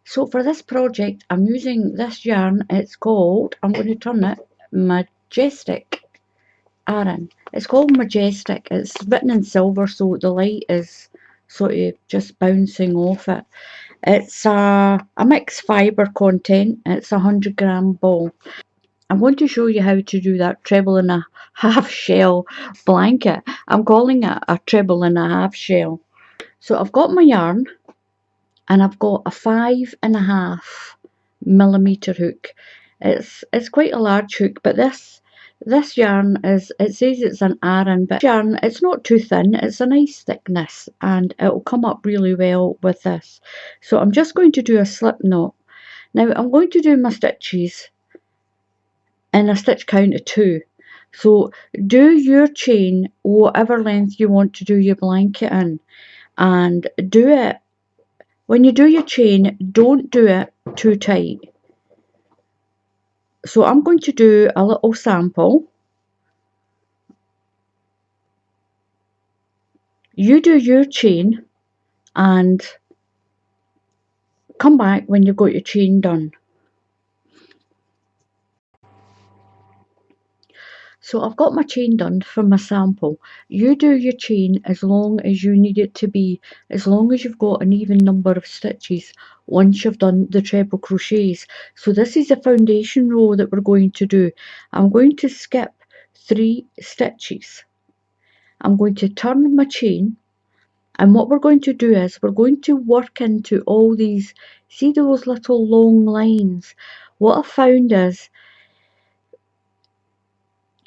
So for this project, I'm using this yarn. It's called, I'm going to turn it, Majestic Aran. It's called Majestic. It's written in silver, so the light is sort of just bouncing off it. It's a mixed fibre content. It's a 100-gram ball. I'm going to show you how to do that treble and a half shell blanket. I'm calling it a treble and a half shell. So I've got my yarn and I've got a 5.5mm hook. It's quite a large hook, but this yarn is, it says it's an Aran, but yarn, it's not too thin, it's a nice thickness and it'll come up really well with this. So I'm just going to do a slip knot. Now I'm going to do my stitches in a stitch count of 2. So do your chain whatever length you want to do your blanket in, and do it, when you do your chain, don't do it too tight. So I'm going to do a little sample. You do your chain and come back when you've got your chain done. So I've got my chain done for my sample. You do your chain as long as you need it to be, as long as you've got an even number of stitches once you've done the treble crochets. So this is the foundation row that we're going to do. I'm going to skip 3 stitches. I'm going to turn my chain, and what we're going to do is we're going to work into all these, see those little long lines. What I found is,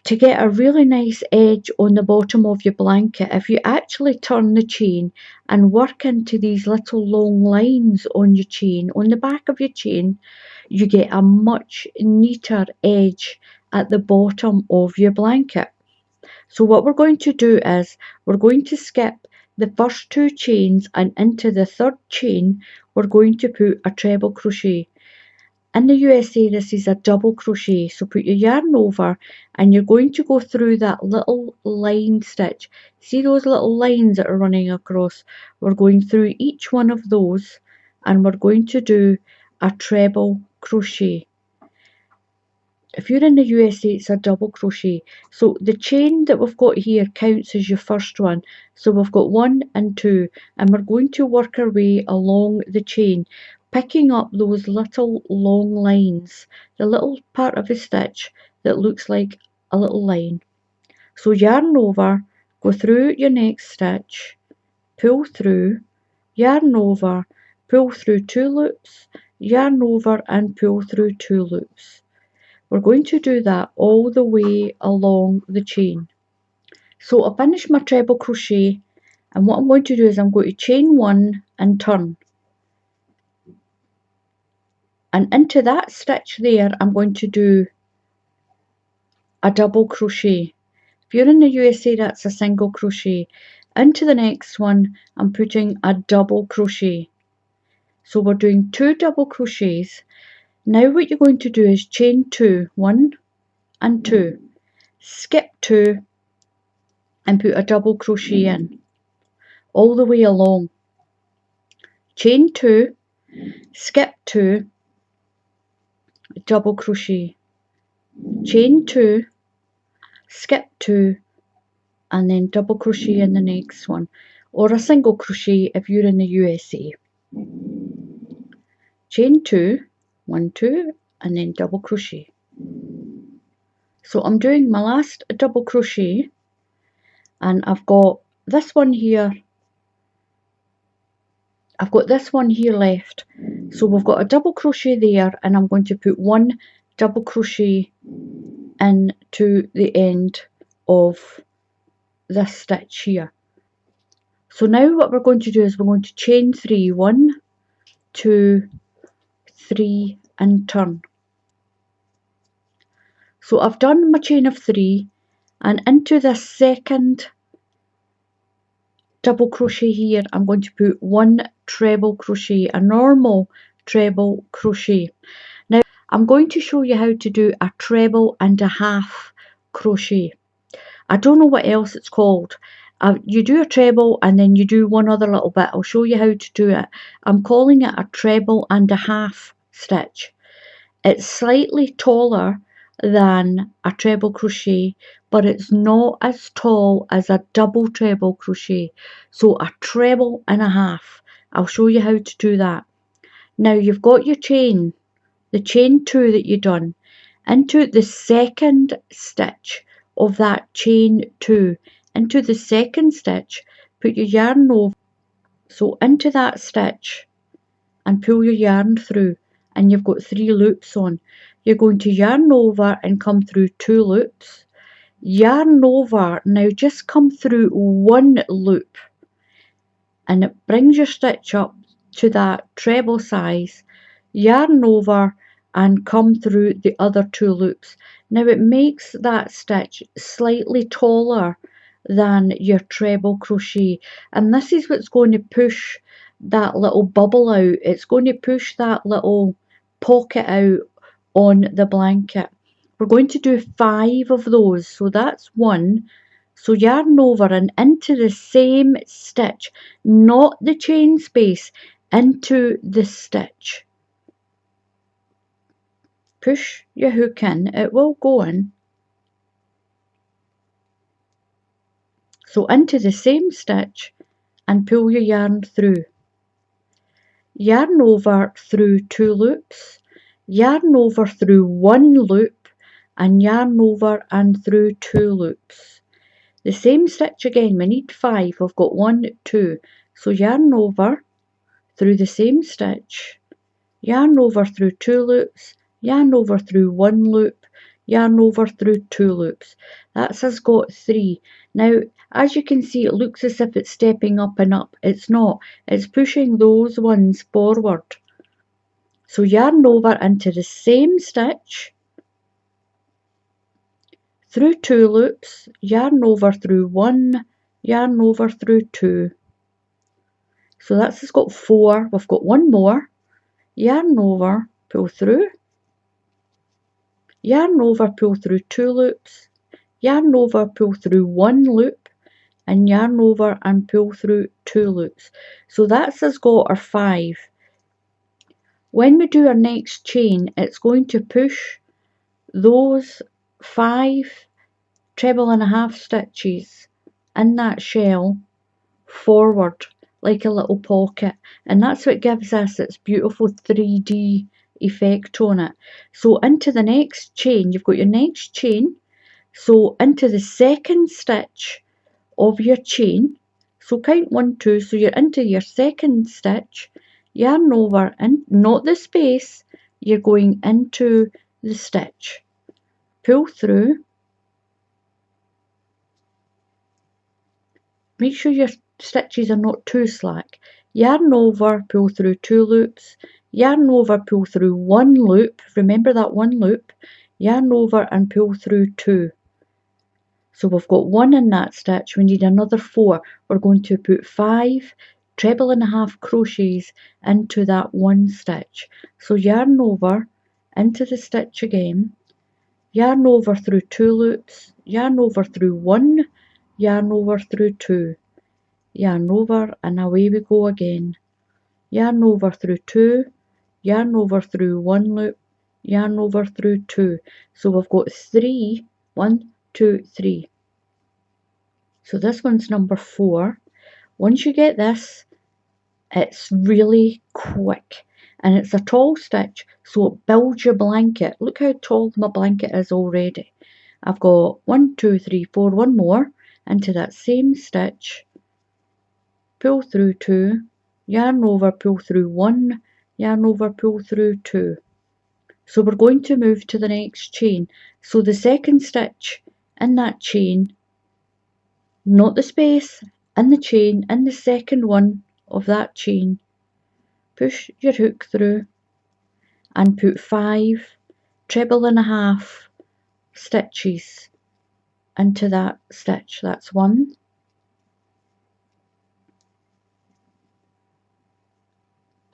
to get a really nice edge on the bottom of your blanket, if you actually turn the chain and work into these little long lines on your chain, on the back of your chain, you get a much neater edge at the bottom of your blanket. So what we're going to do is we're going to skip the first 2 chains, and into the 3rd chain we're going to put a treble crochet. In the USA, this is a double crochet, so put your yarn over and you're going to go through that little line stitch. See those little lines that are running across? We're going through each one of those and we're going to do a treble crochet. If you're in the USA, it's a double crochet. So the chain that we've got here counts as your first one. So we've got 1 and 2, and we're going to work our way along the chain, picking up those little long lines, the little part of a stitch that looks like a little line. So yarn over, go through your next stitch, pull through, yarn over, pull through 2 loops, yarn over and pull through 2 loops. We're going to do that all the way along the chain. So I finished my treble crochet, and what I'm going to do is I'm going to chain 1 and turn. And into that stitch there, I'm going to do a double crochet. If you're in the USA, that's a single crochet. Into the next one, I'm putting a double crochet. So we're doing 2 double crochets. Now what you're going to do is chain 2, 1 and 2, skip 2 and put a double crochet in all the way along. Chain 2, skip 2, double crochet, chain 2, skip 2 and then double crochet in the next one, or a single crochet if you're in the USA. Chain 2, 1, 2 and then double crochet. So I'm doing my last double crochet, and I've got this one here, I've got this one here left. So we've got a double crochet there, and I'm going to put 1 double crochet into the end of this stitch here. So now what we're going to do is we're going to chain 3, 1, 2, 3 and turn. So I've done my chain of 3, and into this second double crochet here I'm going to put 1 treble crochet, a normal treble crochet. Now I'm going to show you how to do a treble and a half crochet. I don't know what else it's called. You do a treble and then you do one other little bit. I'll show you how to do it. I'm calling it a treble and a half stitch. It's slightly taller than a treble crochet, but it's not as tall as a double treble crochet. So a treble and a half. I'll show you how to do that. Now you've got your chain, the chain 2 that you've done, into the second stitch of that chain 2. Into the second stitch, put your yarn over, so into that stitch, and pull your yarn through, and you've got 3 loops on. You're going to yarn over and come through 2 loops, yarn over, now just come through 1 loop, and it brings your stitch up to that treble size, yarn over and come through the other 2 loops. Now it makes that stitch slightly taller than your treble crochet, and this is what's going to push that little bubble out. It's going to push that little pocket out on the blanket. We're going to do 5 of those, so that's 1. So yarn over and into the same stitch, not the chain space, into the stitch. Push your hook in, it will go in. So into the same stitch and pull your yarn through. Yarn over through 2 loops, yarn over through 1 loop, and yarn over and through 2 loops. The same stitch again, we need 5, I've got 1, 2, so yarn over through the same stitch, yarn over through 2 loops, yarn over through 1 loop, yarn over through 2 loops. That's us got 3. Now as you can see, it looks as if it's stepping up and up. It's not, it's pushing those ones forward. So yarn over into the same stitch, through 2 loops, yarn over through 1, yarn over through 2. So that's just got 4, we've got 1 more, yarn over, pull through, yarn over, pull through 2 loops, yarn over, pull through 1 loop, and yarn over and pull through 2 loops. So that's us got our 5. When we do our next chain, it's going to push those 5 treble and a half stitches in that shell forward like a little pocket, and that's what gives us its beautiful 3D effect on it. So into the next chain, you've got your next chain, so into the second stitch of your chain, so count 1, 2, so you're into your second stitch, yarn over, and not the space, you're going into the stitch, pull through, make sure your stitches are not too slack, yarn over, pull through 2 loops, yarn over, pull through 1 loop, remember that 1 loop, yarn over and pull through 2. So we've got 1 in that stitch, we need another 4. We're going to put 5 treble and a half crochets into that 1 stitch. So yarn over into the stitch again, yarn over through 2 loops, yarn over through 1, yarn over through 2, yarn over, and away we go again. Yarn over through 2, yarn over through 1 loop, yarn over through 2. So we've got 3, 1, 2, 3. So this one's number 4. Once you get this, it's really quick and it's a tall stitch, so it builds your blanket. Look how tall my blanket is already. I've got 1, 2, 3, 4, 1 more into that same stitch, pull through 2, yarn over, pull through 1, yarn over, pull through 2. So we're going to move to the next chain. So the second stitch in that chain, not the space, in the chain, in the second one of that chain, push your hook through and put 5 treble and a half stitches into that stitch. That's 1,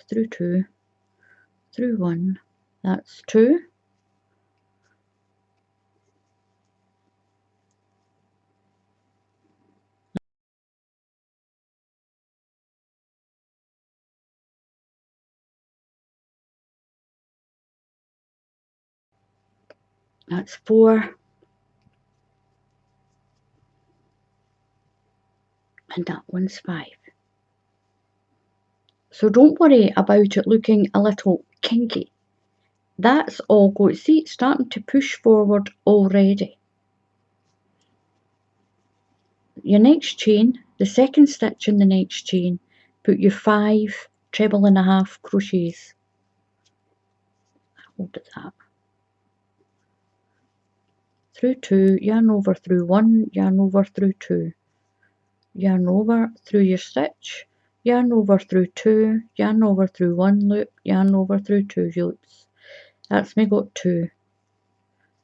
through 2, through 1, that's 2, That's 4, and that one's 5. So don't worry about it looking a little kinky. That's all going, see, it's starting to push forward already. Your next chain, the second stitch in the next chain, put your 5 treble and a half crochets. Hold it that. Through 2, yarn over through 1, yarn over through 2, yarn over through your stitch, yarn over through 2, yarn over through 1 loop, yarn over through 2 loops. That's me got 2.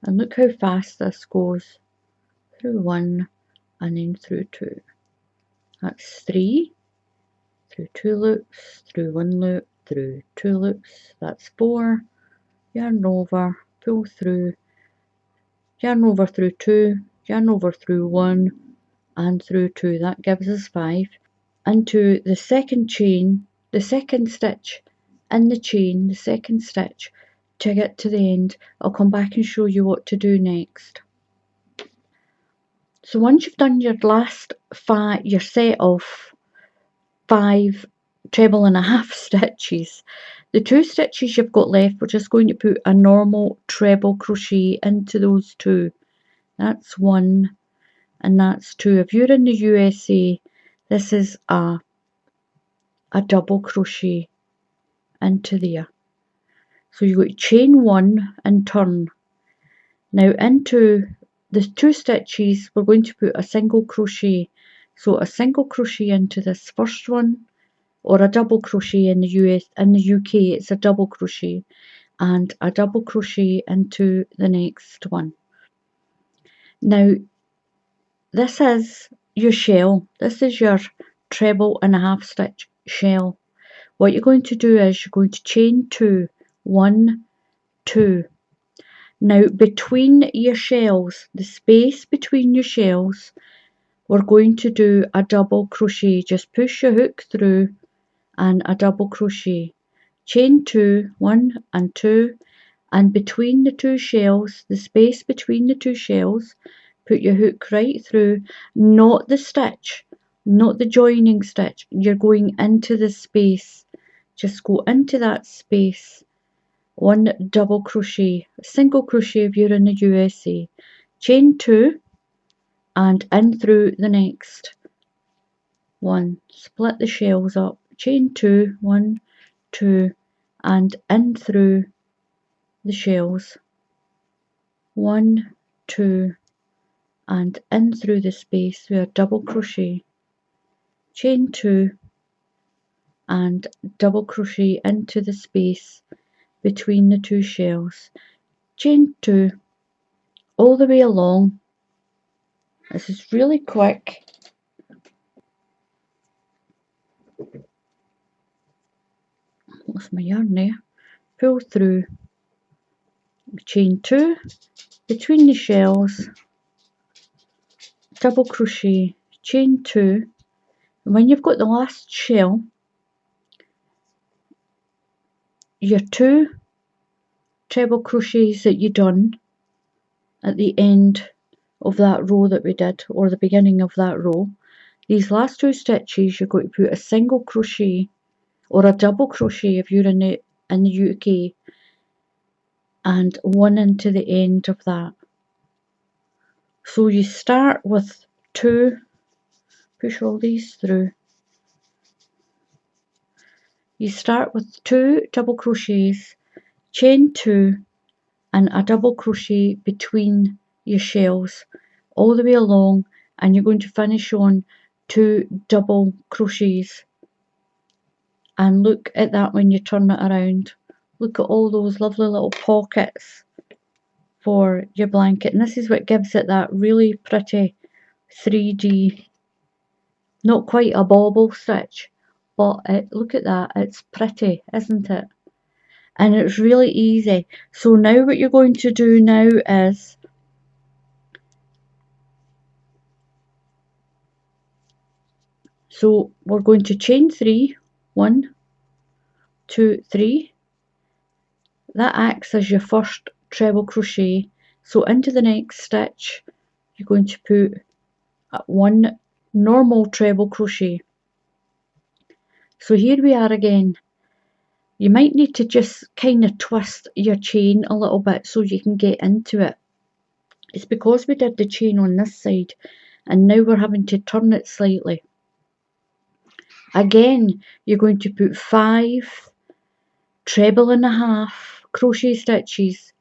And look how fast this goes. Through 1 and then through 2. That's 3, through 2 loops, through 1 loop, through 2 loops. That's 4, yarn over, pull through, yarn over through 2, yarn over through 1 and through 2. That gives us 5. Into the second chain, the second stitch in the chain, the second stitch to get to the end. I'll come back and show you what to do next. So once you've done your last 5, your set of 5 treble and a half stitches, the 2 stitches you've got left, we're just going to put a normal treble crochet into those 2. That's 1 and that's 2. If you're in the USA, this is a double crochet into there. So you've got to chain 1 and turn. Now into the 2 stitches we're going to put a single crochet. So a single crochet into this first one, or a double crochet in the UK it's a double crochet, and a double crochet into the next one. Now this is your shell. This is your treble and a half stitch shell. What you're going to do is you're going to chain 2, 1, 2. Now between your shells, the space between your shells, we're going to do a double crochet. Just push your hook through and a double crochet. Chain 2, 1 and 2, and between the 2 shells, the space between the 2 shells, put your hook right through, not the stitch, not the joining stitch. You're going into the space. Just go into that space. 1 double crochet, single crochet if you're in the USA, chain 2 and in through the next one, split the shells up, chain 2, 1, 2 and in through the shells, 1, 2 and in through the space with a double crochet, chain 2 and double crochet into the space between the 2 shells, chain 2 all the way along. This is really quick. Lost my yarn there. Pull through, chain 2 between the shells, double crochet, chain 2, and when you've got the last shell, your 2 treble crochets that you done at the end of that row that we did, or the beginning of that row, these last 2 stitches you're going to put a single crochet or a double crochet if you're in the UK, and 1 into the end of that. So you start with 2, push all these through. You start with 2 double crochets, chain 2 and a double crochet between your shells all the way along, and you're going to finish on 2 double crochets. And look at that when you turn it around. Look at all those lovely little pockets for your blanket, and this is what gives it that really pretty 3D, not quite a bauble stitch, but look at that, it's pretty, isn't it? And it's really easy. So now what you're going to do now is so we're going to chain 3, 1, 2, 3. That acts as your first treble crochet. So into the next stitch you're going to put one normal treble crochet. So here we are again. You might need to just kind of twist your chain a little bit so you can get into it. It's because we did the chain on this side and now we're having to turn it slightly. Again, you're going to put 5 treble and a half crochet stitches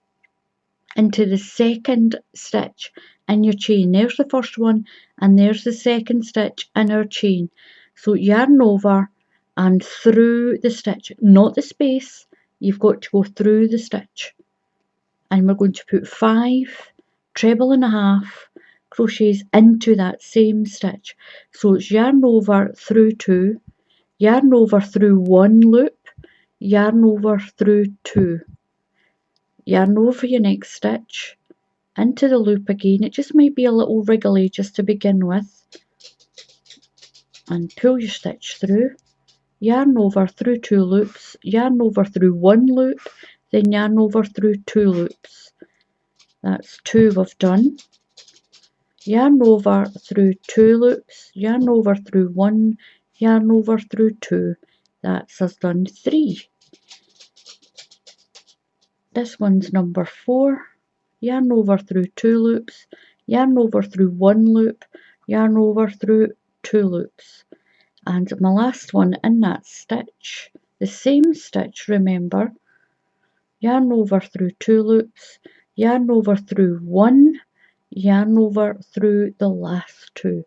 into the second stitch in your chain. There's the first one and there's the second stitch in our chain. So yarn over and through the stitch, not the space, you've got to go through the stitch. And we're going to put 5 treble and a half crochets into that same stitch. So it's yarn over through 2, yarn over through 1 loop, yarn over through 2, yarn over your next stitch, into the loop again. It just might be a little wriggly just to begin with, and pull your stitch through, yarn over through 2 loops, yarn over through 1 loop, then yarn over through 2 loops. That's 2 we've done. Yarn over through 2 loops, yarn over through 1, yarn over through 2. That's us done 3. This one's number 4. Yarn over through 2 loops, yarn over through 1 loop, yarn over through 2 loops. And my last one in that stitch, the same stitch, remember, yarn over through 2 loops, yarn over through 1, yarn over through the last 2.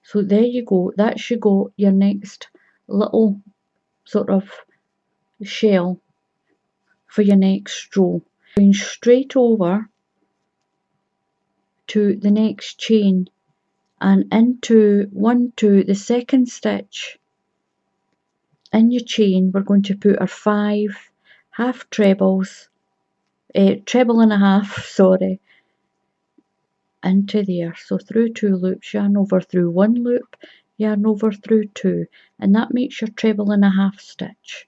So there you go, that should go your next little sort of shell for your next row. Going straight over to the next chain and into the second stitch in your chain. We're going to put our 5 half trebles, treble and a half, sorry, into there. So through 2 loops, yarn over through 1 loop, yarn over through 2, and that makes your treble and a half stitch.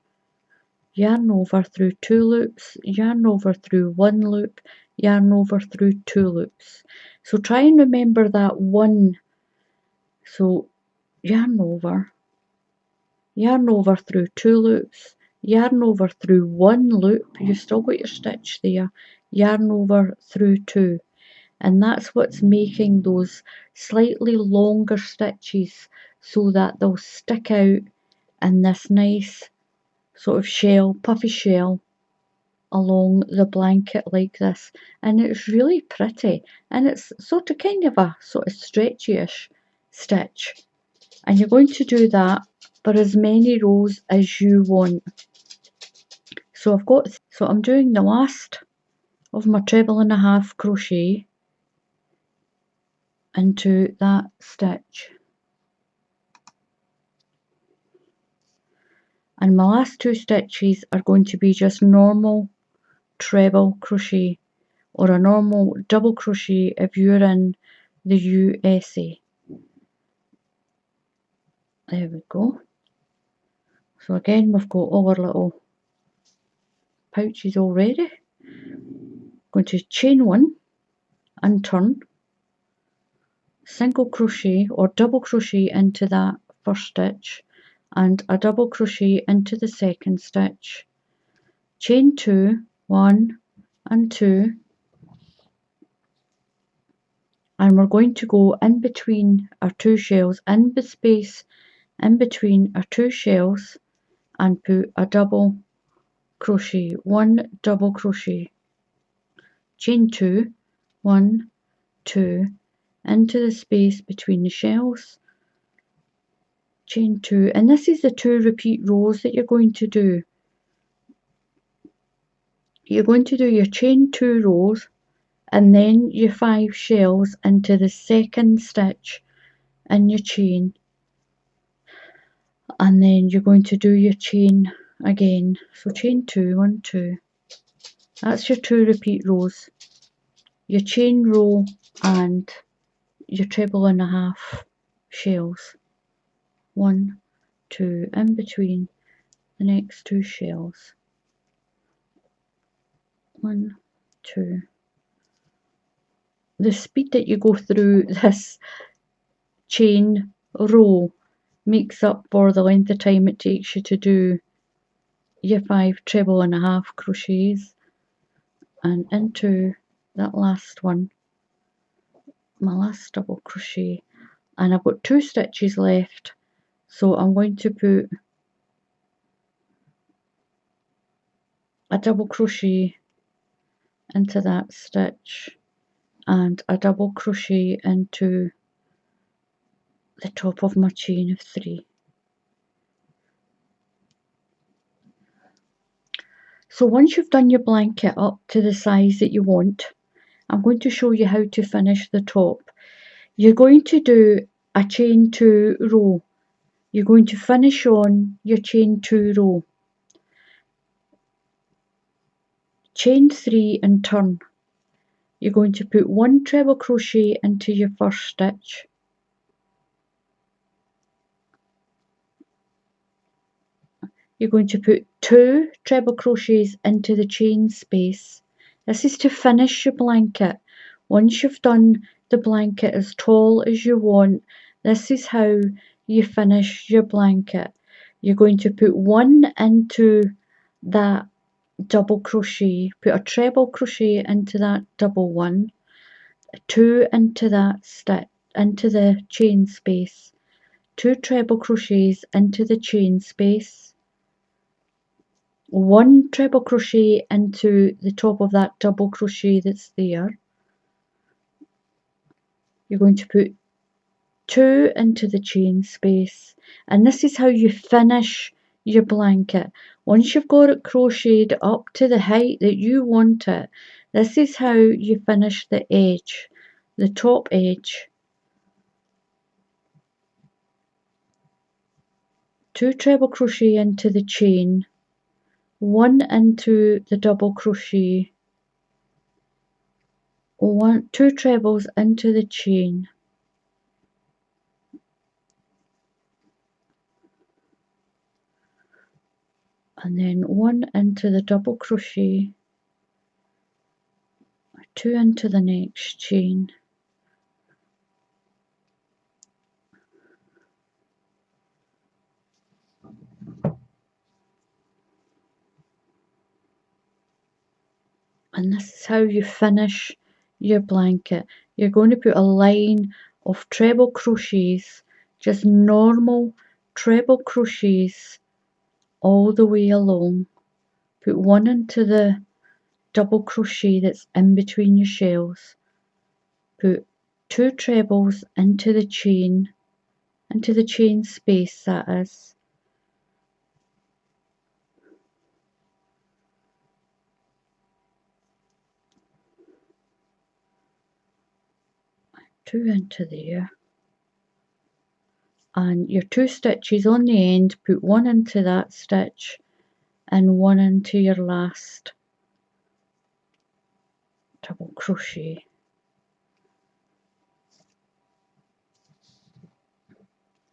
Yarn over through 2 loops, yarn over through 1 loop, yarn over through 2 loops. So try and remember that one. So yarn over through 2 loops, yarn over through 1 loop, you still got your stitch there, yarn over through 2. And that's what's making those slightly longer stitches so that they'll stick out in this nice sort of shell, puffy shell along the blanket like this. And it's really pretty, and it's sort of kind of a sort of stretchy-ish stitch. And you're going to do that for as many rows as you want. So I'm doing the last of my treble and a half crochet into that stitch, and my last 2 stitches are going to be just normal treble crochet or a normal double crochet if you're in the USA. There we go. So again, we've got all our little pouches already. Going to chain 1 and turn, single crochet or double crochet into that first stitch, and a double crochet into the second stitch, chain 2, 1 and 2, and we're going to go in between our 2 shells, in the space in between our 2 shells, and put a double crochet, 1 double crochet, chain 2, 1, 2, into the space between the shells, chain 2, and this is the 2 repeat rows that you're going to do. You're going to do your chain 2 rows and then your 5 shells into the second stitch in your chain, and then you're going to do your chain again. So chain 2, 1, 2, that's your 2 repeat rows, your chain row and your treble and a half shells, 1, 2, in between the next 2 shells, 1, 2, the speed that you go through this chain row makes up for the length of time it takes you to do your 5 treble and a half crochets. And into that last one, my last double crochet, and I've got 2 stitches left, so I'm going to put a double crochet into that stitch and a double crochet into the top of my chain of 3. So once you've done your blanket up to the size that you want, I'm going to show you how to finish the top. You're going to do a chain 2 row. You're going to finish on your chain 2 row. Chain 3 and turn. You're going to put 1 treble crochet into your first stitch. You're going to put 2 treble crochets into the chain space. This is to finish your blanket. Once you've done the blanket as tall as you want, this is how you finish your blanket. You're going to put 1 into that double crochet, put a treble crochet into that double one, 2 into that stitch, into the chain space, 2 treble crochets into the chain space, 1 treble crochet into the top of that double crochet that's there. You're going to put 2 into the chain space, and this is how you finish your blanket. Once you've got it crocheted up to the height that you want it, this is how you finish the edge, the top edge. 2 treble crochet into the chain, 1 into the double crochet, 2 trebles into the chain, and then 1 into the double crochet, 2 into the next chain, and this is how you finish your blanket. You're going to put a line of treble crochets, just normal treble crochets all the way along. Put 1 into the double crochet that's in between your shells. Put 2 trebles into the chain space, that is. Two into there, and your 2 stitches on the end, put 1 into that stitch and 1 into your last double crochet.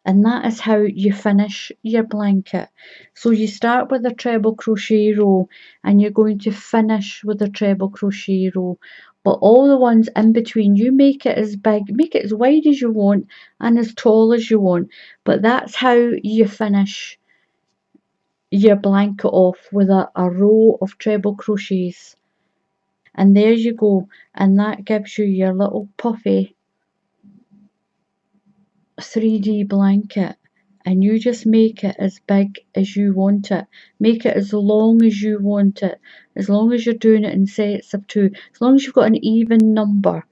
And that is how you finish your blanket. So you start with a treble crochet row and you're going to finish with a treble crochet row, but all the ones in between, you make it as big, make it as wide as you want and as tall as you want, but that's how you finish your blanket off, with a row of treble crochets. And there you go, and that gives you your little puffy 3D blanket. And you just make it as big as you want it, make it as long as you want it, as long as you're doing it in sets of 2, as long as you've got an even number,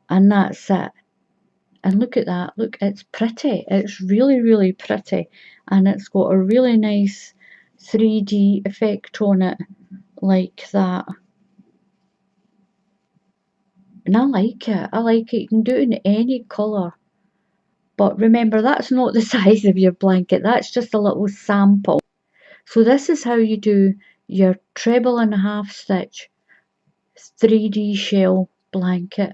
and that's it. And look at that, look, it's pretty, it's really, really pretty, and it's got a really nice 3D effect on it, like that. And I like it, you can do it in any colour. But remember, that's not the size of your blanket, that's just a little sample. So this is how you do your treble and a half stitch 3D shell blanket.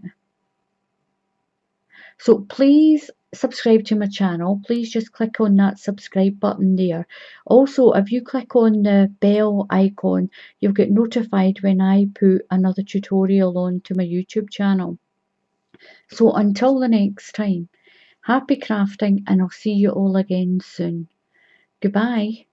So please subscribe to my channel, please just click on that subscribe button there. Also, if you click on the bell icon, you'll get notified when I put another tutorial onto my YouTube channel. So until the next time, happy crafting, and I'll see you all again soon. Goodbye.